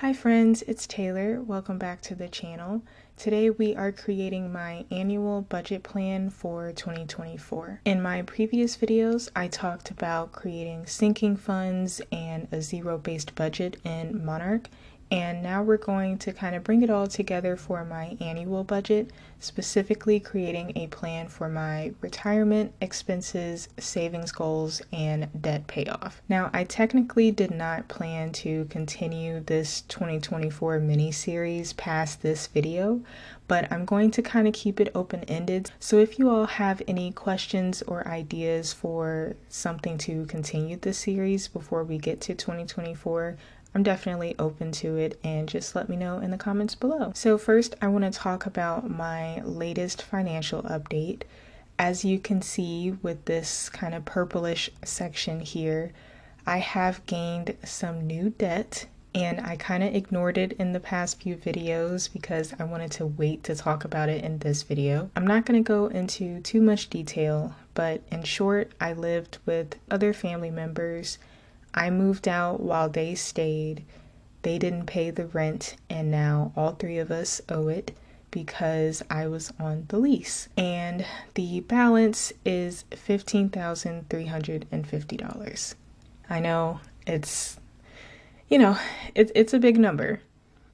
Hi friends, it's Taylor. Welcome back to the channel. Today we are creating my annual budget plan for 2024. In my previous videos, I talked about creating sinking funds and a zero-based budget in Monarch. And now we're going to kind of bring it all together for my annual budget, specifically creating a plan for my retirement, expenses, savings goals, and debt payoff. Now, I technically did not plan to continue this 2024 mini-series past this video, but I'm going to kind of keep it open-ended. So if you all have any questions or ideas for something to continue this series before we get to 2024, I'm definitely open to it, and just let me know in the comments below. So first, I want to talk about my latest financial update. As you can see with this kind of purplish section here, I have gained some new debt, and I kind of ignored it in the past few videos because I wanted to wait to talk about it in this video. I'm not going to go into too much detail, but in short, I lived with other family members. I moved out while they stayed. They didn't pay the rent, and now all three of us owe it because I was on the lease. And the balance is $15,350. I know it's a big number.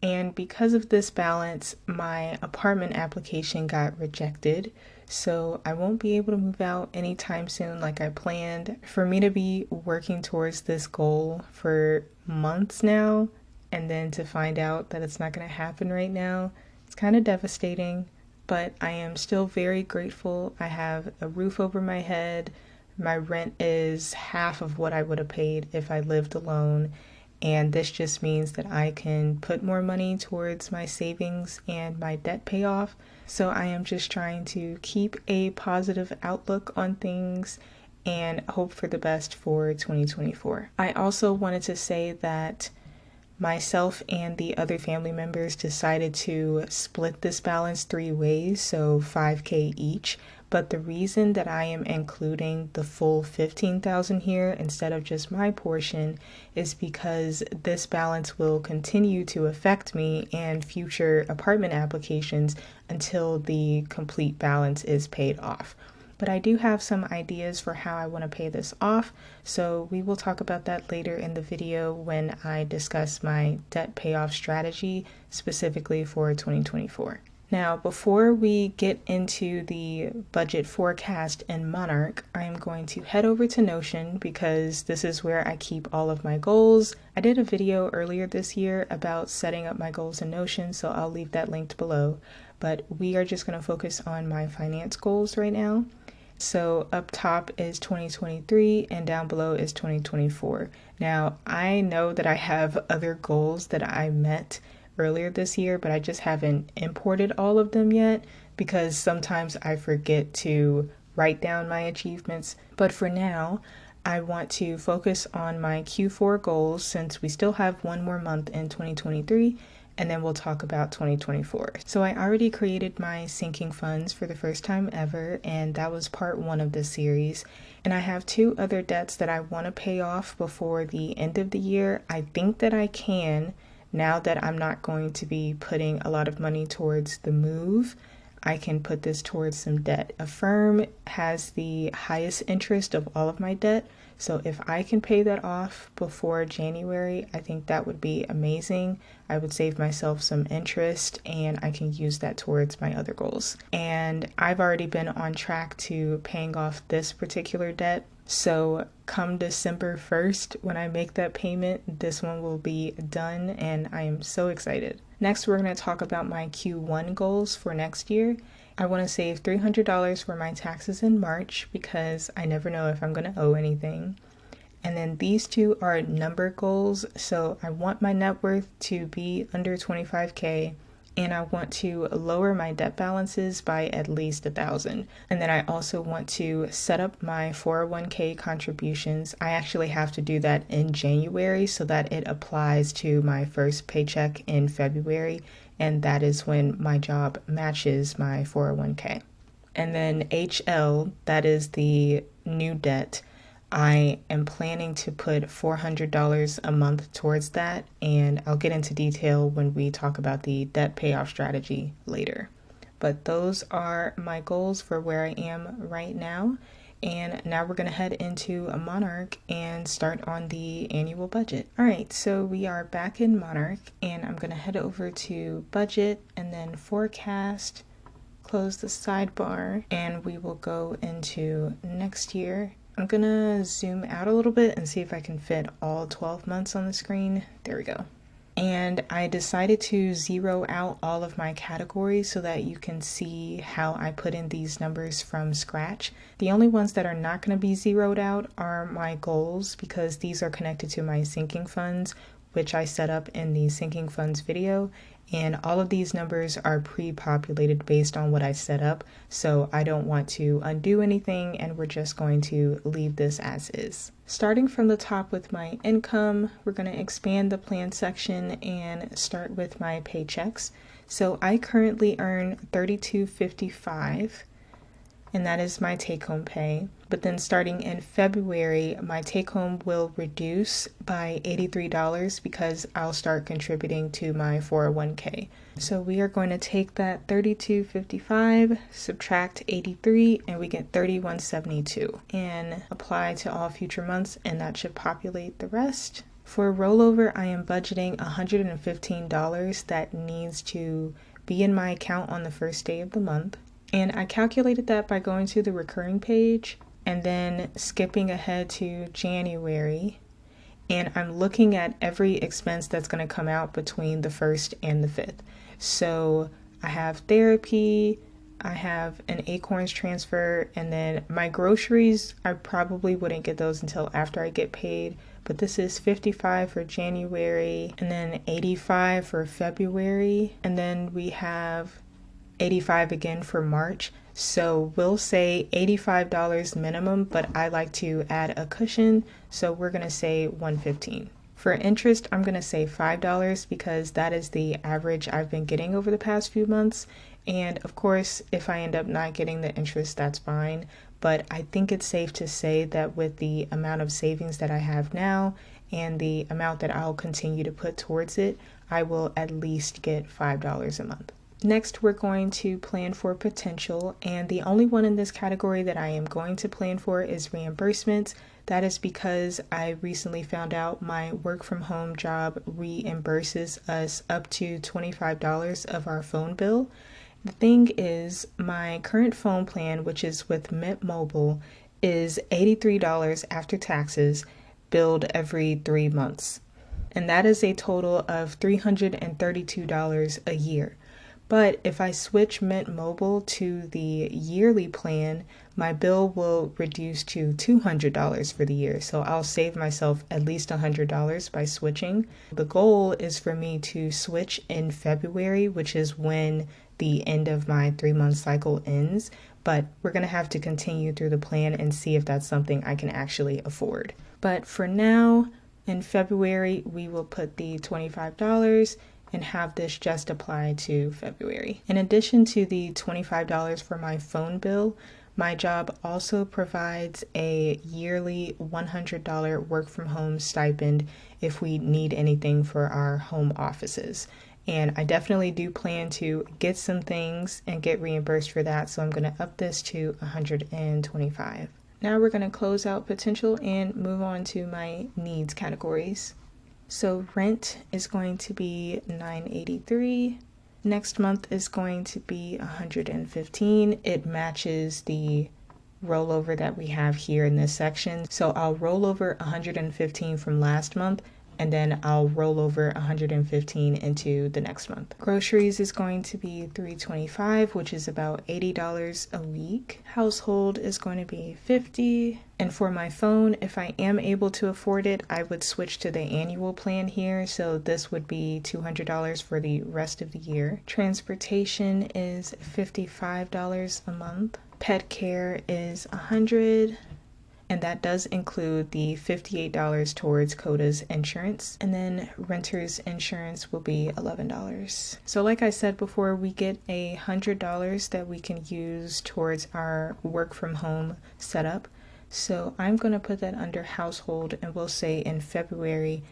And because of this balance, my apartment application got rejected. So I won't be able to move out anytime soon like I planned. For me to be working towards this goal for months now, and then to find out that it's not going to happen right now, it's kind of devastating. But I am still very grateful. I have a roof over my head. My rent is half of what I would have paid if I lived alone. And this just means that I can put more money towards my savings and my debt payoff. So I am just trying to keep a positive outlook on things and hope for the best for 2024. I also wanted to say that myself and the other family members decided to split this balance 3 ways, so $5,000 each. But the reason that I am including the full $15,000 here instead of just my portion is because this balance will continue to affect me and future apartment applications until the complete balance is paid off. But I do have some ideas for how I want to pay this off, so we will talk about that later in the video when I discuss my debt payoff strategy specifically for 2024. Now, before we get into the budget forecast in Monarch, I am going to head over to Notion because this is where I keep all of my goals. I did a video earlier this year about setting up my goals in Notion, so I'll leave that linked below. But we are just going to focus on my finance goals right now. So up top is 2023 and down below is 2024. Now, I know that I have other goals that I met earlier this year, but I just haven't imported all of them yet because sometimes I forget to write down my achievements. But for now, I want to focus on my Q4 goals since we still have one more month in 2023, and then we'll talk about 2024. So I already created my sinking funds for the first time ever, and that was part 1 of this series. And I have 2 other debts that I want to pay off before the end of the year. I think that I can. Now that I'm not going to be putting a lot of money towards the move, I can put this towards some debt. Affirm has the highest interest of all of my debt, so if I can pay that off before January, I think that would be amazing. I would save myself some interest and I can use that towards my other goals. And I've already been on track to paying off this particular debt. So come December 1st, when I make that payment, this one will be done and I am so excited. Next, we're going to talk about my Q1 goals for next year. I want to save $300 for my taxes in March because I never know if I'm going to owe anything. And then these 2 are number goals. So I want my net worth to be under $25,000. And I want to lower my debt balances by at least $1,000. And then I also want to set up my 401k contributions. I actually have to do that in January so that it applies to my first paycheck in February. And that is when my job matches my 401k. And then HL, that is the new debt. I am planning to put $400 a month towards that, and I'll get into detail when we talk about the debt payoff strategy later. But those are my goals for where I am right now. And now we're going to head into a Monarch and start on the annual budget. All right, so we are back in Monarch, and I'm going to head over to budget and then forecast, close the sidebar, and we will go into next year. I'm going to zoom out a little bit and see if I can fit all 12 months on the screen. There we go. And I decided to zero out all of my categories so that you can see how I put in these numbers from scratch. The only ones that are not going to be zeroed out are my goals, because these are connected to my sinking funds, which I set up in the sinking funds video. And all of these numbers are pre-populated based on what I set up, so I don't want to undo anything, and we're just going to leave this as is. Starting from the top with my income, we're going to expand the plan section and start with my paychecks. So I currently earn $32.55, and that is my take-home pay. But then starting in February, my take-home will reduce by $83 because I'll start contributing to my 401k. So we are going to take that $32.55, subtract 83, and we get $31.72, and apply to all future months, and that should populate the rest. For rollover, I am budgeting $115 that needs to be in my account on the first day of the month. And I calculated that by going to the recurring page and then skipping ahead to January. And I'm looking at every expense that's going to come out between the 1st and the 5th. So I have therapy, I have an Acorns transfer, and then my groceries, I probably wouldn't get those until after I get paid. But this is $55 for January, and then $85 for February, and then we have $85 again for March. So we'll say $85 minimum, but I like to add a cushion, so we're going to say $115. For interest, I'm going to say $5 because that is the average I've been getting over the past few months. And of course, if I end up not getting the interest, that's fine. But I think it's safe to say that with the amount of savings that I have now and the amount that I'll continue to put towards it, I will at least get $5 a month. Next, we're going to plan for potential, and the only one in this category that I am going to plan for is reimbursements. That is because I recently found out my work from home job reimburses us up to $25 of our phone bill. The thing is, my current phone plan, which is with Mint Mobile, is $83 after taxes, billed every 3 months. And that is a total of $332 a year. But if I switch Mint Mobile to the yearly plan, my bill will reduce to $200 for the year. So I'll save myself at least $100 by switching. The goal is for me to switch in February, which is when the end of my 3-month cycle ends. But we're going to have to continue through the plan and see if that's something I can actually afford. But for now, in February, we will put the $25 and have this just apply to February. In addition to the $25 for my phone bill, my job also provides a yearly $100 work from home stipend if we need anything for our home offices. And I definitely do plan to get some things and get reimbursed for that, so I'm going to up this to $125. Now we're going to close out potential and move on to my needs categories. So rent is going to be $983. Next month is going to be $115. It matches the rollover that we have here in this section. So I'll roll over $115 from last month, and then I'll roll over $115 into the next month. Groceries is going to be $325, which is about $80 a week. Household is going to be $50. And for my phone, if I am able to afford it, I would switch to the annual plan here. So this would be $200 for the rest of the year. Transportation is $55 a month. Pet care is $100. And that does include the $58 towards Coda's insurance. And then renter's insurance will be $11. So like I said before, we get $100 that we can use towards our work from home setup. So I'm going to put that under household, and we'll say in February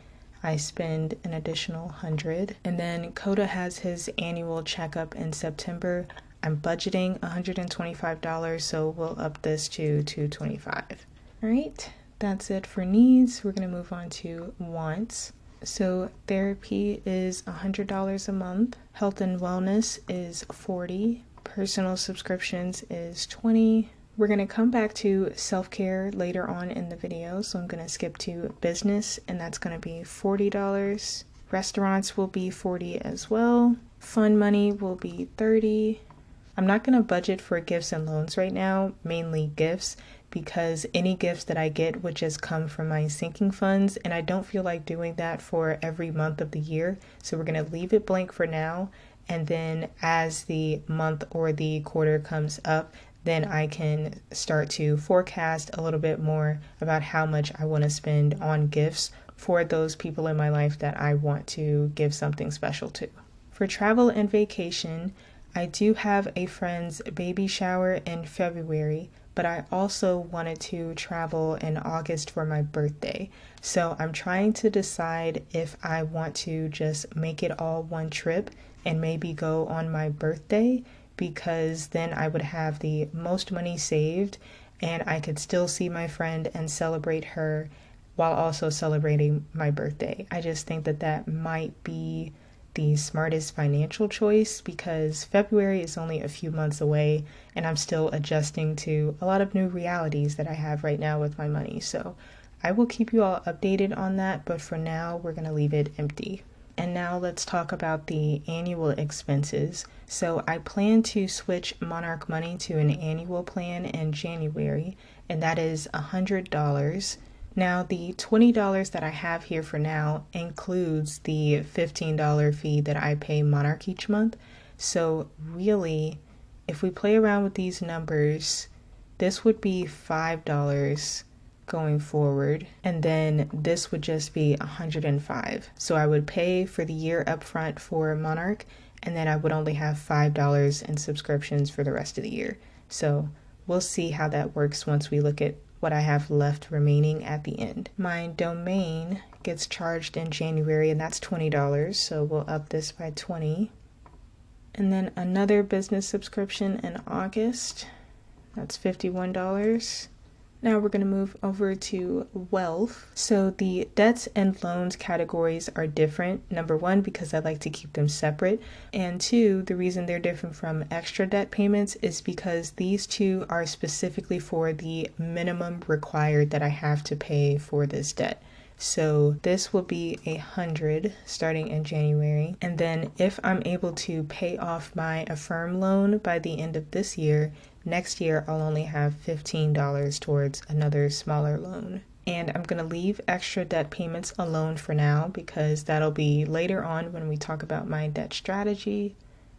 I spend an additional 100. And then Coda has his annual checkup in September. I'm budgeting $125, so we'll up this to $225. All right, that's it for needs. We're going to move on to wants. So therapy is $100 a month. Health and wellness is $40. Personal subscriptions is $20. We're going to come back to self-care later on in the video, so I'm going to skip to business, and that's going to be $40. Restaurants will be $40 as well. Fun money will be $30. I'm not going to budget for gifts and loans right now, mainly gifts, because any gifts that I get would just come from my sinking funds, and I don't feel like doing that for every month of the year. So we're going to leave it blank for now, and then as the month or the quarter comes up, then I can start to forecast a little bit more about how much I want to spend on gifts for those people in my life that I want to give something special to. For travel and vacation, I do have a friend's baby shower in February, but I also wanted to travel in August for my birthday. So I'm trying to decide if I want to just make it all one trip and maybe go on my birthday, because then I would have the most money saved and I could still see my friend and celebrate her while also celebrating my birthday. I just think that that might be the smartest financial choice, because February is only a few months away and I'm still adjusting to a lot of new realities that I have right now with my money. So I will keep you all updated on that, but for now we're going to leave it empty. And now let's talk about the annual expenses. So I plan to switch Monarch Money to an annual plan in January, and that is $100. Now, the $20 that I have here for now includes the $15 fee that I pay Monarch each month. So really, if we play around with these numbers, this would be $5 going forward, and then this would just be $105. So I would pay for the year upfront for Monarch, and then I would only have $5 in subscriptions for the rest of the year. So we'll see how that works once we look at what I have left remaining at the end. My domain gets charged in January, and that's $20, so we'll up this by 20. And then another business subscription in August, that's $51. Now we're going to move over to wealth. So the debts and loans categories are different. Number one, because I like to keep them separate. And two, the reason they're different from extra debt payments is because these two are specifically for the minimum required that I have to pay for this debt. So this will be $100 starting in January. And then if I'm able to pay off my Affirm loan by the end of this year, next year I'll only have $15 towards another smaller loan. And I'm going to leave extra debt payments alone for now, because that'll be later on when we talk about my debt strategy.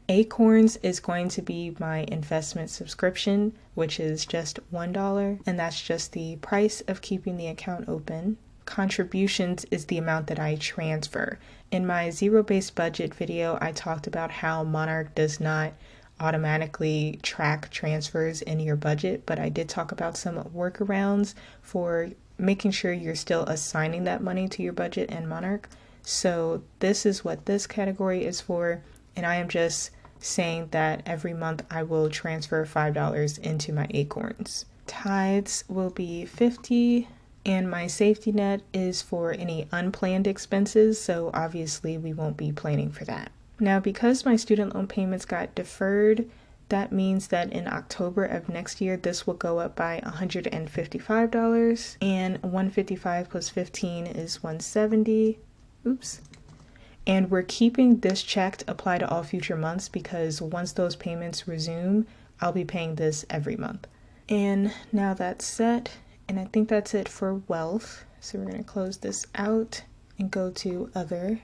Acorns is going to be my investment subscription, which is just $1, and that's just the price of keeping the account open. Contributions is the amount that I transfer. In my zero-based budget video, I talked about how Monarch does not automatically track transfers in your budget, but I did talk about some workarounds for making sure you're still assigning that money to your budget in Monarch. So this is what this category is for, and I am just saying that every month I will transfer $5 into my Acorns. Tithes will be $50. And my safety net is for any unplanned expenses, so obviously we won't be planning for that. Now, because my student loan payments got deferred, that means that in October of next year, this will go up by $155, and $155 plus 15 is $170. Oops. And we're keeping this check to apply to all future months, because once those payments resume, I'll be paying this every month. And now that's set. And I think that's it for wealth. So we're going to close this out and go to other.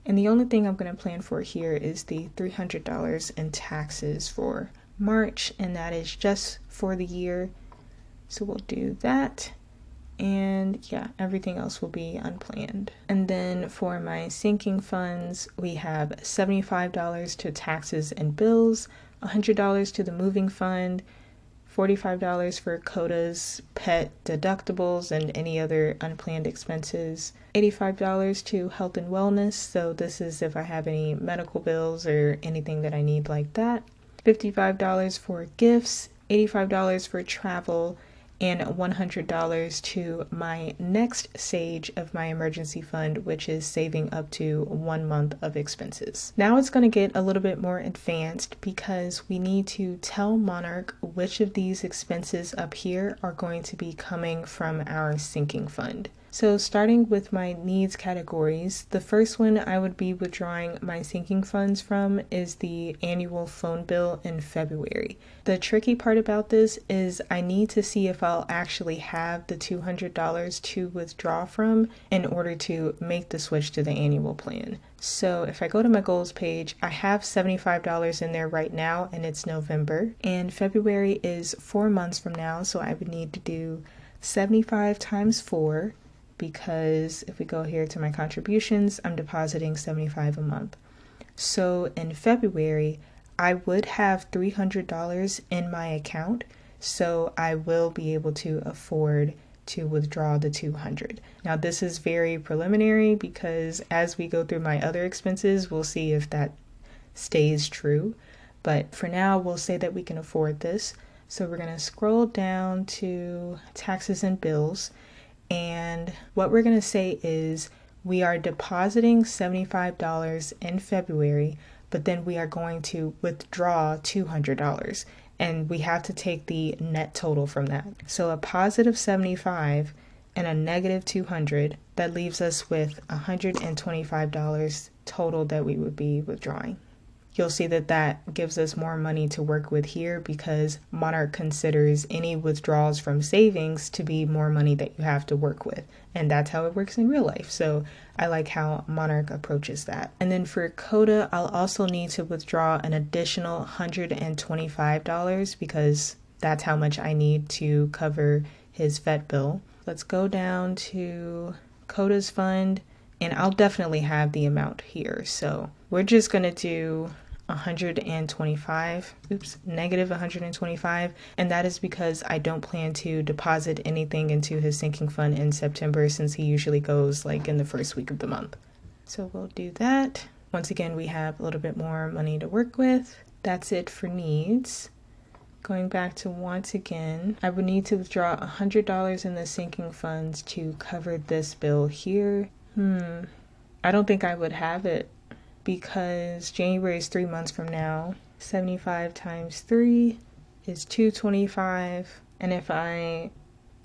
And the only thing I'm going to plan for here is the $300 in taxes for March, and that is just for the year. So we'll do that. And yeah, everything else will be unplanned. And then for my sinking funds, we have $75 to taxes and bills, $100 to the moving fund, $45 for Coda's pet deductibles and any other unplanned expenses, $85 to health and wellness, so this is if I have any medical bills or anything that I need like that, $55 for gifts, $85 for travel, and $100 to my next stage of my emergency fund, which is saving up to 1 month of expenses. Now it's going to get a little bit more advanced because we need to tell Monarch which of these expenses up here are going to be coming from our sinking fund. So starting with my needs categories, the first one I would be withdrawing my sinking funds from is the annual phone bill in February. The tricky part about this is I need to see if I'll actually have the $200 to withdraw from in order to make the switch to the annual plan. So if I go to my goals page, I have $75 in there right now and it's November, and February is 4 months from now, so I would need to do 75 times 4. Because if we go here to my contributions, I'm depositing $75 a month. So in February, I would have $300 in my account, so I will be able to afford to withdraw the $200. Now this is very preliminary because as we go through my other expenses, we'll see if that stays true. But for now, we'll say that we can afford this. So we're going to scroll down to taxes and bills. And what we're going to say is we are depositing $75 in February, but then we are going to withdraw $200. And we have to take the net total from that. So a positive 75 and a negative 200, that leaves us with $125 total that we would be withdrawing. You'll see that that gives us more money to work with here because Monarch considers any withdrawals from savings to be more money that you have to work with. And that's how it works in real life. So I like how Monarch approaches that. And then for Coda, I'll also need to withdraw an additional $125 because that's how much I need to cover his vet bill. Let's go down to Coda's fund, and I'll definitely have the amount here. So we're just going to do negative 125, and that is because I don't plan to deposit anything into his sinking fund in September since he usually goes like in the first week of the month. So we'll do that. Once again, we have a little bit more money to work with. That's it for needs. Going back to wants again, I would need to withdraw $100 in the sinking funds to cover this bill here. I don't think I would have it, because January is 3 months from now. 75 times 3 is 225. And if I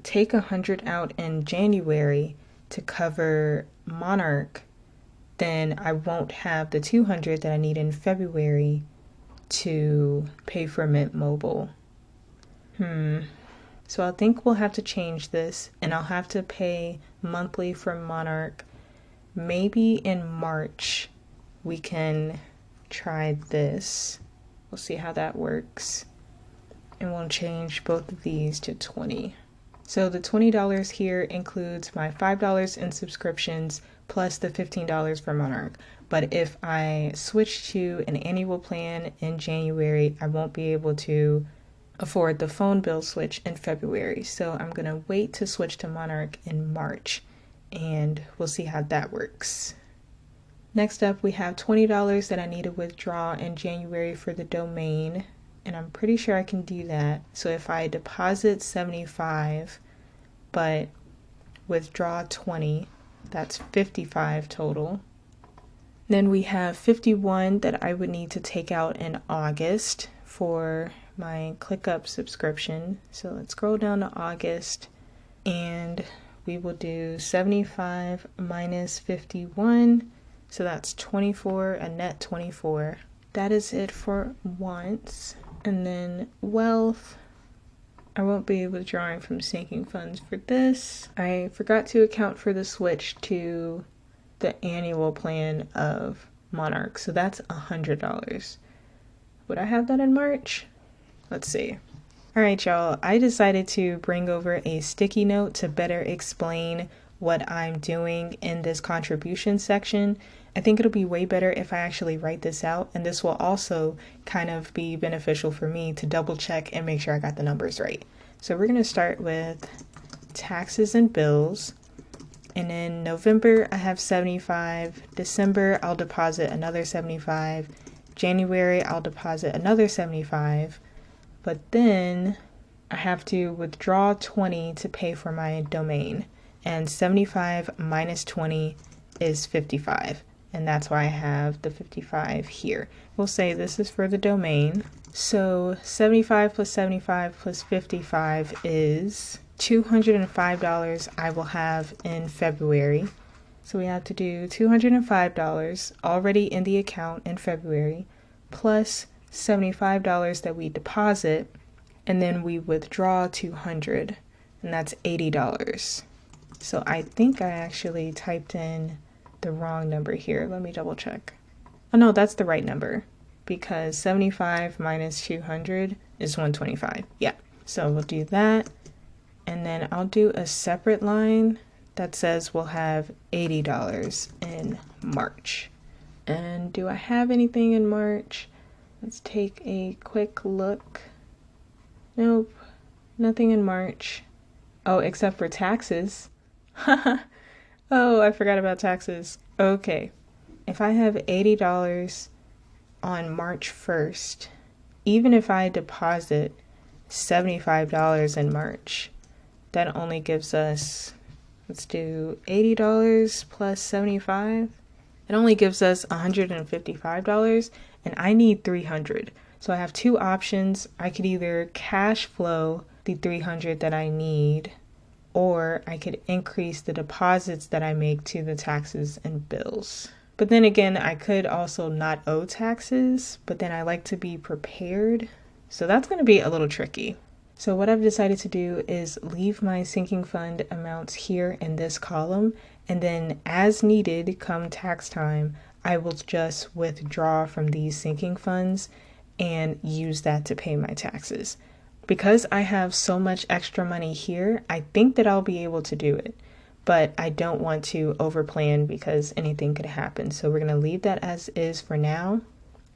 take 100 out in January to cover Monarch, then I won't have the 200 that I need in February to pay for Mint Mobile. So I think we'll have to change this, and I'll have to pay monthly for Monarch. Maybe in March we can try this. We'll see how that works. And we'll change both of these to 20. So the $20 here includes my $5 in subscriptions plus the $15 for Monarch. But if I switch to an annual plan in January, I won't be able to afford the phone bill switch in February. So I'm going to wait to switch to Monarch in March, and we'll see how that works. Next up, we have $20 that I need to withdraw in January for the domain, and I'm pretty sure I can do that. So if I deposit 75 but withdraw 20, that's 55 total. Then we have 51 that I would need to take out in August for my ClickUp subscription. So let's scroll down to August, and we will do 75 minus 51. So that's 24, a net 24. That is it for wants. And then wealth, I won't be withdrawing from sinking funds for this. I forgot to account for the switch to the annual plan of Monarch. So that's $100. Would I have that in March? Let's see. All right, y'all. I decided to bring over a sticky note to better explain what I'm doing in this contribution section. I think it'll be way better if I actually write this out, and this will also kind of be beneficial for me to double check and make sure I got the numbers right. So we're going to start with taxes and bills. And in November, I have 75. December, I'll deposit another 75. January, I'll deposit another 75. But then I have to withdraw 20 to pay for my domain. And 75 minus 20 is 55. And that's why I have the 55 here. We'll say this is for the domain. So 75 plus 75 plus 55 is $205 I will have in February. So we have to do $205 already in the account in February, plus $75 that we deposit, and then we withdraw $200, and that's $80. So I think I actually typed in the wrong number here. Let me double check. Oh no, that's the right number, because 75 minus 200 is 125. Yeah, so we'll do that. And then I'll do a separate line that says we'll have $80 in March. And do I have anything in March? Let's take a quick look. Nope, nothing in March. Oh, except for taxes. Oh, I forgot about taxes. Okay, if I have $80 on March 1st, even if I deposit $75 in March, that only gives us, let's do $80 plus 75. It only gives us $155, and I need $300. So I have two options. I could either cash flow the $300 that I need, or I could increase the deposits that I make to the taxes and bills. But then again, I could also not owe taxes, but then I like to be prepared. So that's going to be a little tricky. So what I've decided to do is leave my sinking fund amounts here in this column, and then as needed come tax time, I will just withdraw from these sinking funds and use that to pay my taxes. Because I have so much extra money here, I think that I'll be able to do it, but I don't want to overplan because anything could happen. So we're going to leave that as is for now.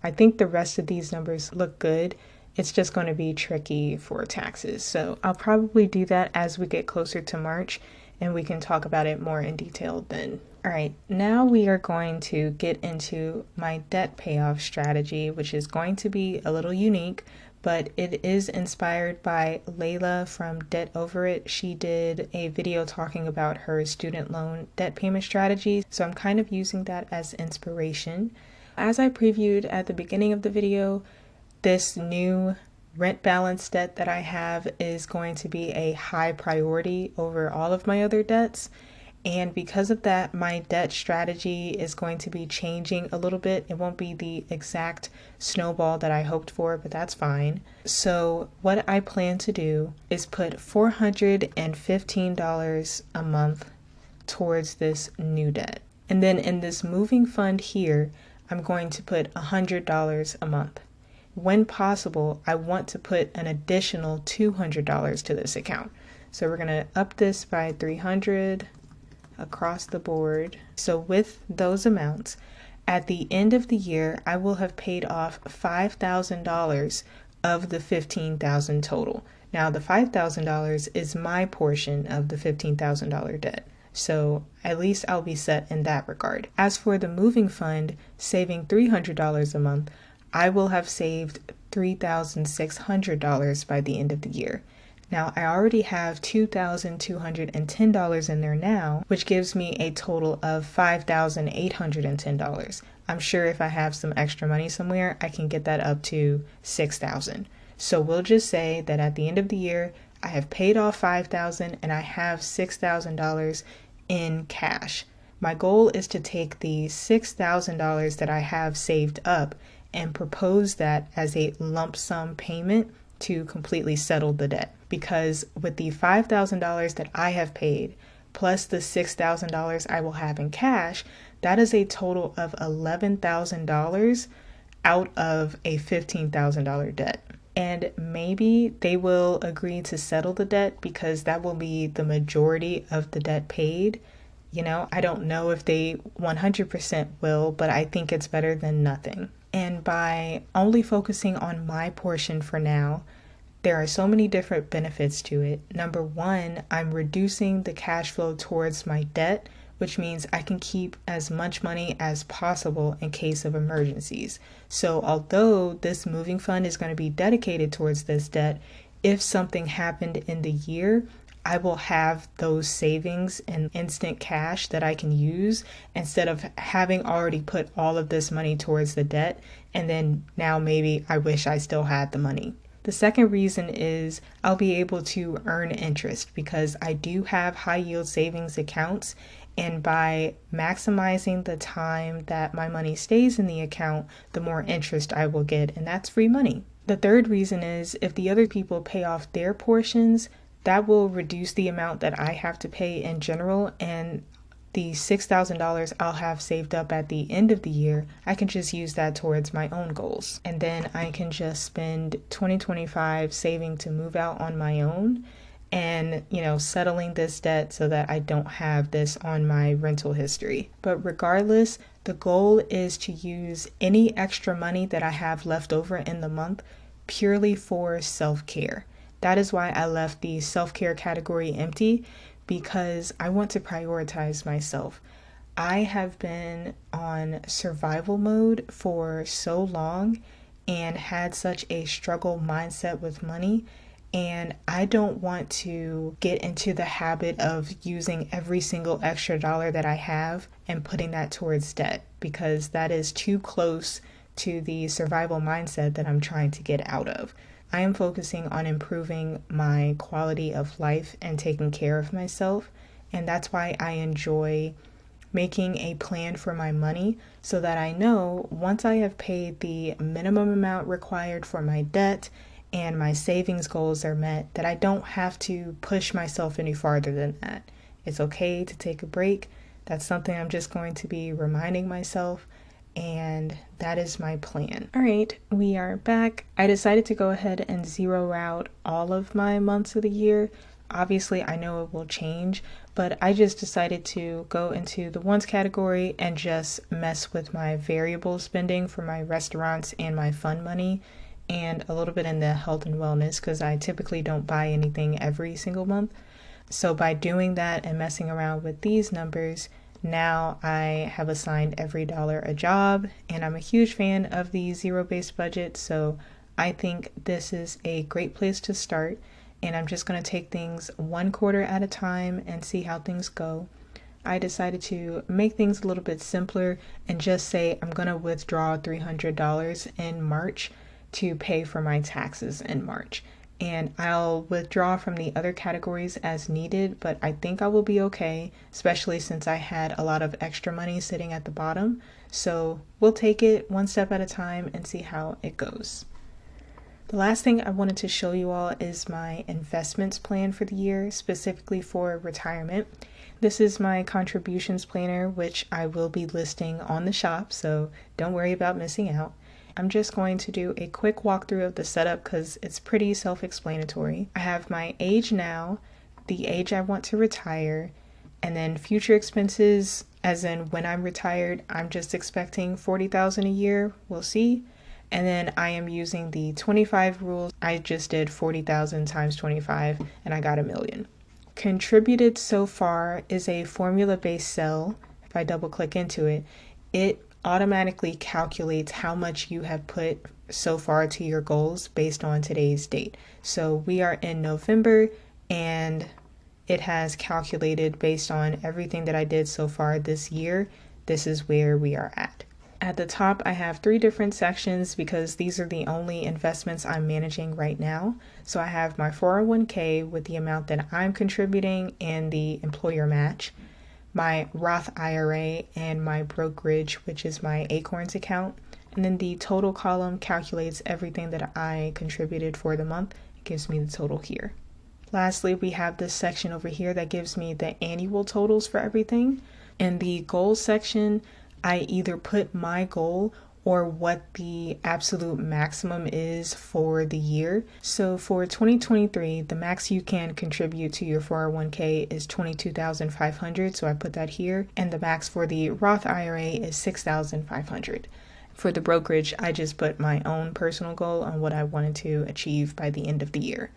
I think the rest of these numbers look good. It's just going to be tricky for taxes. So I'll probably do that as we get closer to March, and we can talk about it more in detail then. All right, now we are going to get into my debt payoff strategy, which is going to be a little unique, but it is inspired by Layla from Debt Over It. She did a video talking about her student loan debt payment strategy, so I'm kind of using that as inspiration. As I previewed at the beginning of the video, this new rent balance debt that I have is going to be a high priority over all of my other debts. And because of that, my debt strategy is going to be changing a little bit. It won't be the exact snowball that I hoped for, but that's fine. So what I plan to do is put $415 a month towards this new debt. And then in this moving fund here, I'm going to put $100 a month. When possible, I want to put an additional $200 to this account. So we're going to up this by 300 across the board. So with those amounts, at the end of the year, I will have paid off $5,000 of the $15,000 total. Now the $5,000 is my portion of the $15,000 debt. So at least I'll be set in that regard. As for the moving fund, saving $300 a month, I will have saved $3,600 by the end of the year. Now, I already have $2,210 in there now, which gives me a total of $5,810. I'm sure if I have some extra money somewhere, I can get that up to $6,000. So we'll just say that at the end of the year, I have paid off $5,000 and I have $6,000 in cash. My goal is to take the $6,000 that I have saved up and propose that as a lump sum payment to completely settle the debt. Because with the $5,000 that I have paid, plus the $6,000 I will have in cash, that is a total of $11,000 out of a $15,000 debt. And maybe they will agree to settle the debt because that will be the majority of the debt paid. I don't know if they 100% will, but I think it's better than nothing. And by only focusing on my portion for now, there are so many different benefits to it. Number one, I'm reducing the cash flow towards my debt, which means I can keep as much money as possible in case of emergencies. So although this moving fund is going to be dedicated towards this debt, if something happened in the year, I will have those savings in instant cash that I can use instead of having already put all of this money towards the debt and then now maybe I wish I still had the money. The second reason is I'll be able to earn interest because I do have high yield savings accounts, and by maximizing the time that my money stays in the account, the more interest I will get, and that's free money. The third reason is if the other people pay off their portions, that will reduce the amount that I have to pay in general, and the $6,000 I'll have saved up at the end of the year, I can just use that towards my own goals. And then I can just spend 2025 saving to move out on my own and, settling this debt so that I don't have this on my rental history. But regardless, the goal is to use any extra money that I have left over in the month purely for self-care. That is why I left the self-care category empty, because I want to prioritize myself. I have been on survival mode for so long and had such a struggle mindset with money, and I don't want to get into the habit of using every single extra dollar that I have and putting that towards debt, because that is too close to the survival mindset that I'm trying to get out of. I am focusing on improving my quality of life and taking care of myself, and that's why I enjoy making a plan for my money so that I know once I have paid the minimum amount required for my debt and my savings goals are met, that I don't have to push myself any farther than that. It's okay to take a break. That's something I'm just going to be reminding myself, and that is my plan. All right, we are back. I decided to go ahead and zero out all of my months of the year. Obviously, I know it will change, but I just decided to go into the wants category and just mess with my variable spending for my restaurants and my fun money, and a little bit in the health and wellness because I typically don't buy anything every single month. So by doing that and messing around with these numbers, now I have assigned every dollar a job, and I'm a huge fan of the zero-based budget, so I think this is a great place to start, and I'm just going to take things one quarter at a time and see how things go. I decided to make things a little bit simpler and just say I'm going to withdraw $300 in March to pay for my taxes in March. And I'll withdraw from the other categories as needed, but I think I will be okay, especially since I had a lot of extra money sitting at the bottom. So we'll take it one step at a time and see how it goes. The last thing I wanted to show you all is my investments plan for the year, specifically for retirement. This is my contributions planner, which I will be listing on the shop, so don't worry about missing out. I'm just going to do a quick walkthrough of the setup because it's pretty self-explanatory. I have my age now, the age I want to retire, and then future expenses, as in when I'm retired, I'm just expecting $40,000 a year. We'll see. And then I am using the 25 rules. I just did 40,000 times 25 and I got $1 million. Contributed so far is a formula-based cell. If I double click into it, it automatically calculates how much you have put so far to your goals based on today's date. So we are in November and it has calculated based on everything that I did so far this year. This is where we are at. At the top, I have 3 different sections because these are the only investments I'm managing right now. So I have my 401k with the amount that I'm contributing and the employer match, my Roth IRA, and my brokerage, which is my Acorns account. And then the total column calculates everything that I contributed for the month. It gives me the total here. Lastly, we have this section over here that gives me the annual totals for everything. In the goals section, I either put my goal or what the absolute maximum is for the year. So for 2023, the max you can contribute to your 401k is $22,500, so I put that here, and the max for the Roth IRA is $6,500. For the brokerage, I just put my own personal goal on what I wanted to achieve by the end of the year.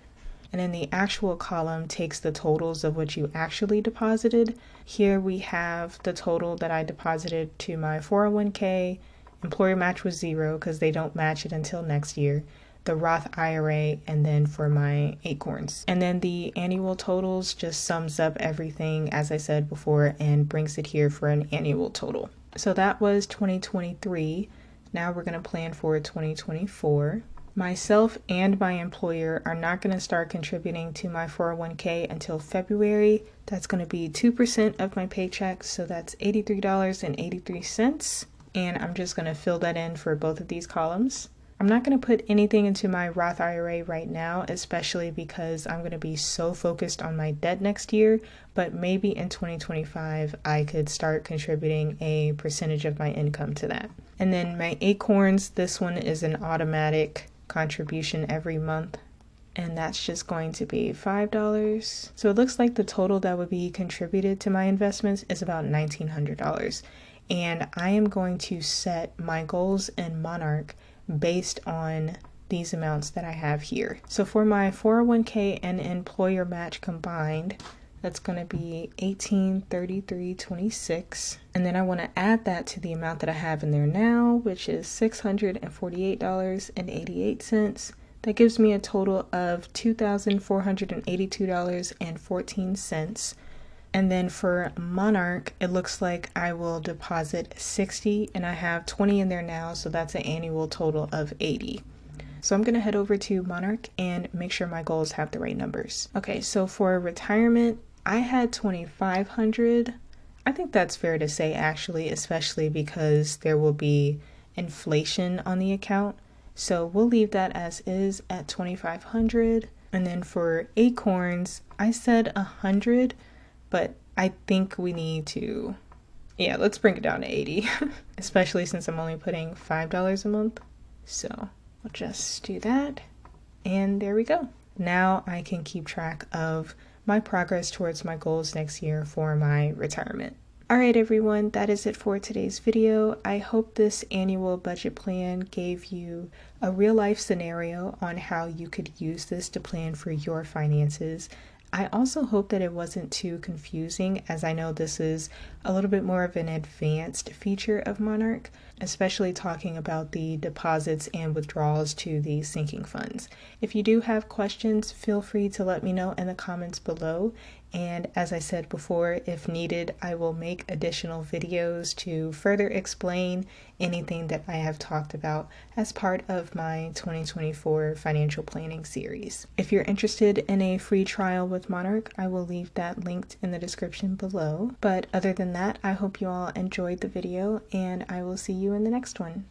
And then the actual column takes the totals of what you actually deposited. Here we have the total that I deposited to my 401k. Employer match was 0 because they don't match it until next year. The Roth IRA, and then for my Acorns. And then the annual totals just sums up everything, as I said before, and brings it here for an annual total. So that was 2023. Now we're going to plan for 2024. Myself and my employer are not going to start contributing to my 401k until February. That's going to be 2% of my paycheck, so that's $83.83. And I'm just going to fill that in for both of these columns. I'm not going to put anything into my Roth IRA right now, especially because I'm going to be so focused on my debt next year, but maybe in 2025 I could start contributing a percentage of my income to that. And then my Acorns, this one is an automatic contribution every month, and that's just going to be $5. So it looks like the total that would be contributed to my investments is about $1,900. And I am going to set my goals in Monarch based on these amounts that I have here. So for my 401k and employer match combined, that's going to be $1,833.26. And then I want to add that to the amount that I have in there now, which is $648.88. That gives me a total of $2,482.14. And then for Monarch, it looks like I will deposit 60, and I have 20 in there now, so that's an annual total of 80. So I'm going to head over to Monarch and make sure my goals have the right numbers. Okay, so for retirement, I had 2,500. I think that's fair to say, actually, especially because there will be inflation on the account. So we'll leave that as is at 2,500. And then for Acorns, I said 100, but I think we need to, let's bring it down to 80, especially since I'm only putting $5 a month. So I'll just do that. And there we go. Now I can keep track of my progress towards my goals next year for my retirement. All right, everyone, that is it for today's video. I hope this annual budget plan gave you a real life scenario on how you could use this to plan for your finances. I also hope that it wasn't too confusing, as I know this is a little bit more of an advanced feature of Monarch, especially talking about the deposits and withdrawals to the sinking funds. If you do have questions, feel free to let me know in the comments below. And as I said before, if needed, I will make additional videos to further explain anything that I have talked about as part of my 2024 financial planning series. If you're interested in a free trial with Monarch, I will leave that linked in the description below. But other than that, I hope you all enjoyed the video, and I will see you in the next one.